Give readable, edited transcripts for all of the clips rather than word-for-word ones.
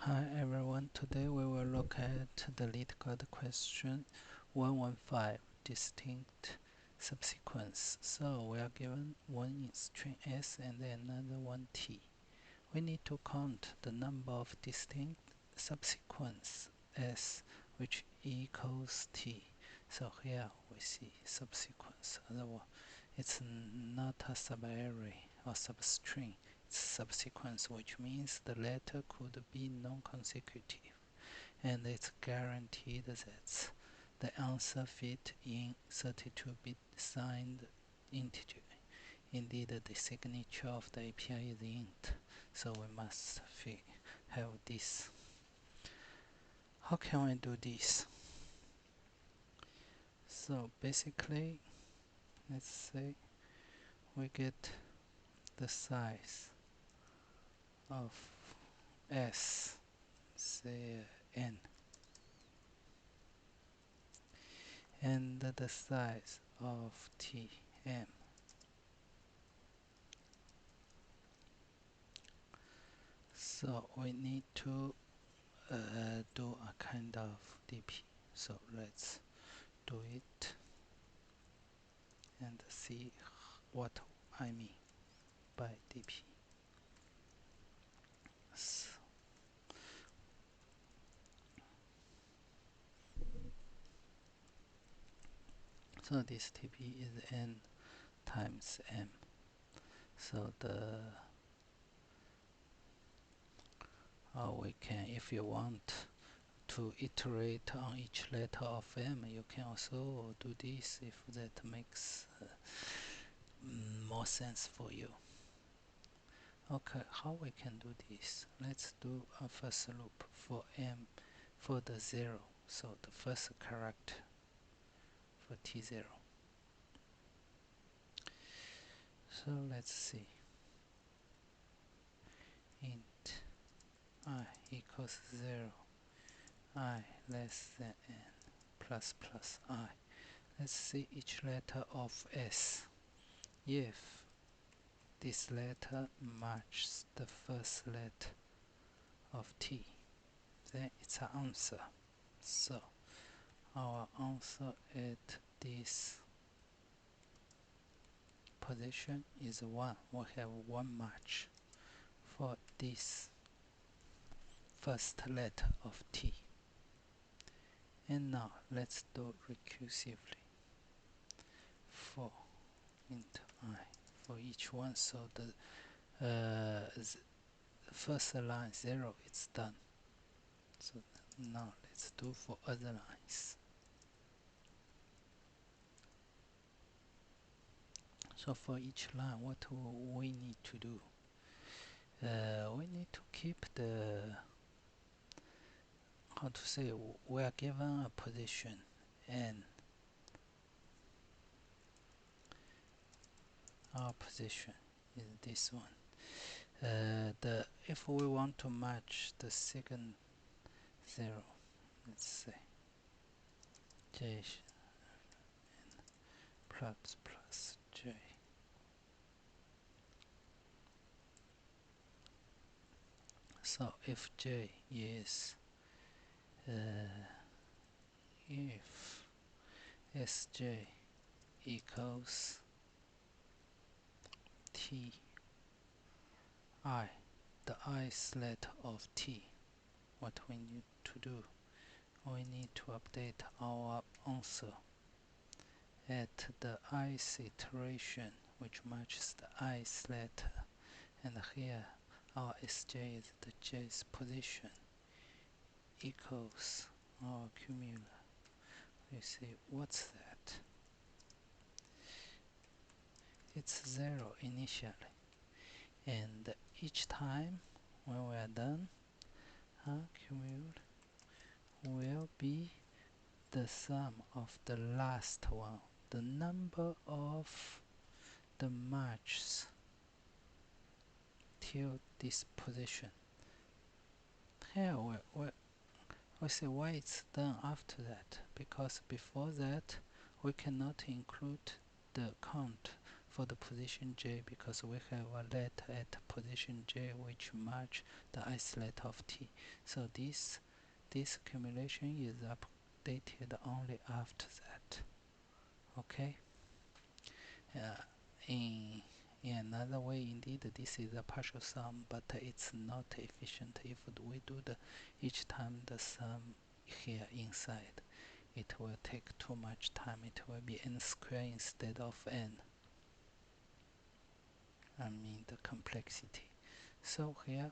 Hi everyone, today we will look at the LeetCode question 115, distinct subsequence. So we are given one string s and another one t. We need to count the number of distinct subsequence s which equals t. So here we see subsequence, otherwise it's not a subarray or substring. Subsequence, which means the letter could be non-consecutive, and it's guaranteed that the answer fit in 32-bit signed integer. Indeed, the signature of the API is int, so we must have this. How can we do this? So basically, let's say we get the size of s, say n, and the size of t, m. So we need to do a kind of DP. So let's do it and see what I mean by DP. So this DP is n times m. So we can, if you want to iterate on each letter of m, you can also do this if that makes more sense for you. Okay, how we can do this? Let's do a first loop for m for the 0, so the first character for t0. So let's see, int I equals 0, I less than n plus plus I. Let's see each letter of s. If this letter matches the first letter of t, then it's an answer. So our answer at this position is 1. We have one match for this first letter of t. And now let's do recursively for int I for each one. So the first line 0 is done. So now let's do for other lines. So for each line, what we need to do? We need to keep the, how to say, we are given a position and our position is this one. If we want to match the second 0, let's say j plus plus j. So if j is if sj equals t I, the ith letter of t, what we need to do? We need to update our answer at the ith iteration, which matches the ith letter, and here our sj is the j's position equals our cumulative. You see, what's that? It's 0 initially, and each time when we are done, cumulative will be the sum of the last one, the number of the matches till this position. Here we say why it's done after that, because before that we cannot include the count for the position j, because we have a let at position j which match the isolate of t. So this accumulation is updated only after that. Okay. In another way, indeed, this is a partial sum, but it's not efficient if we do each time the sum here inside. It will take too much time. It will be n squared instead of n. I mean the complexity. So here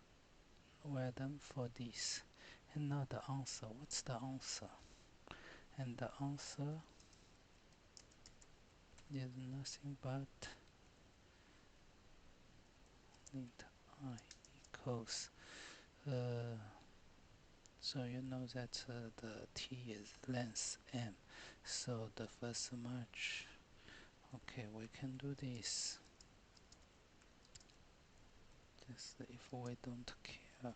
we're done for this. And now the answer. What's the answer? And the answer is nothing but int I equals so you know that the t is length m, so the first match. Okay, we can do this just if we don't care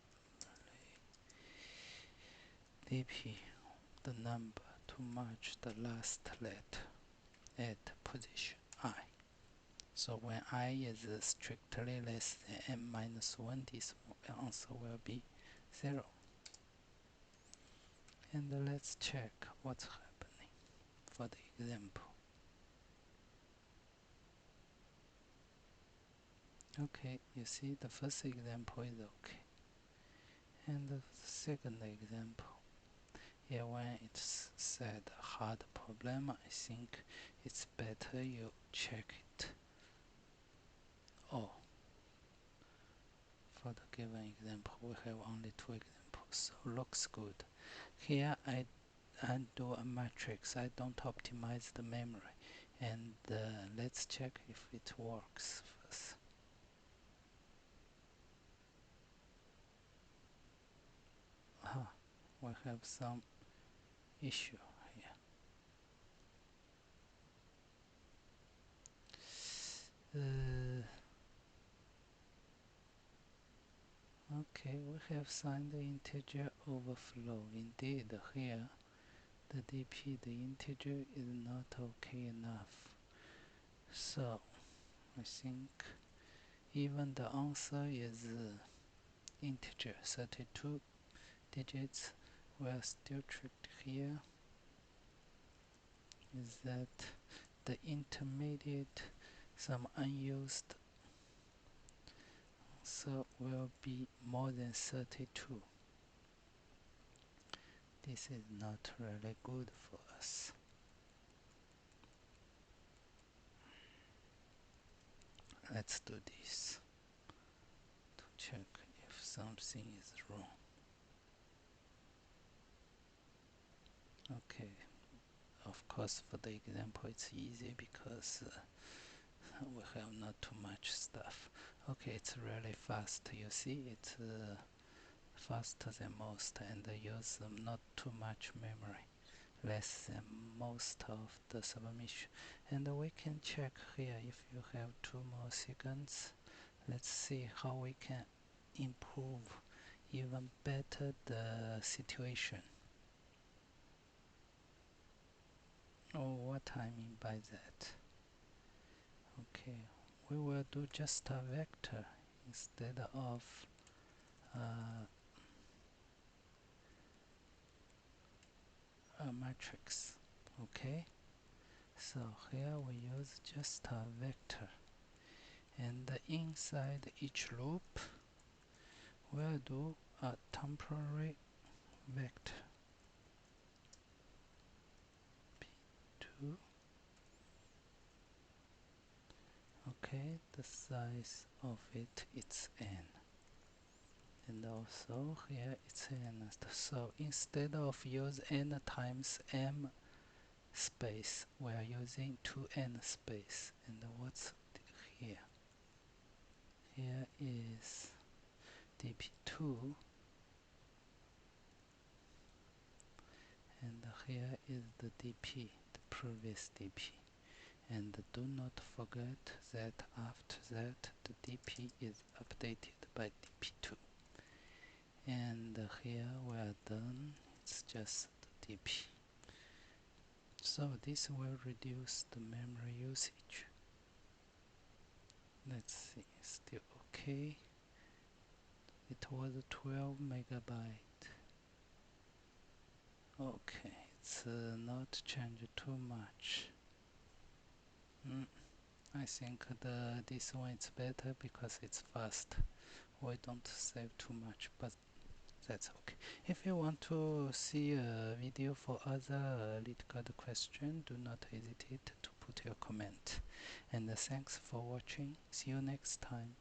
dp the number to match the last letter at position I. So when I is strictly less than m minus 1, this answer will be 0. And let's check what's happening for the example. Okay, you see the first example is okay. And the second example, yeah, when it's said hard problem, I think it's better you check it. Oh, for the given example, we have only 2 examples, so looks good. Here I do a matrix. I don't optimize the memory, and let's check if it works first. We have some issue here. Okay, we have signed the integer overflow. Indeed, here the dp, the integer, is not okay enough. So I think even the answer is integer 32 digits. We are still tricked here. Is that the intermediate, some unused, so will be more than 32. This is not really good for us. Let's do this to check if something is wrong. Okay, of course for the example it's easy because we have not too much stuff. Okay, it's really fast. You see, it's faster than most and use not too much memory, less than most of the submission. And we can check here if you have 2 more seconds. Let's see how we can improve even better the situation. Oh, what I mean by that? Okay, we will do just a vector instead of a matrix. Okay, so here we use just a vector, and inside each loop we'll do a temporary vector p2. Okay, the size of it is n, and also here it's n. So instead of use n times m space, we are using 2n space. And what's here? Here is dp2, and here is the dp, the previous dp. And do not forget that after that the dp is updated by dp2. And here we are done. It's just the dp. So this will reduce the memory usage. Let's see, still okay. It was 12 megabyte. Okay, it's not changed too much. I think this one is better because it's fast. We don't save too much, but that's okay. If you want to see a video for other LeetCode question, do not hesitate to put your comment. And thanks for watching. See you next time.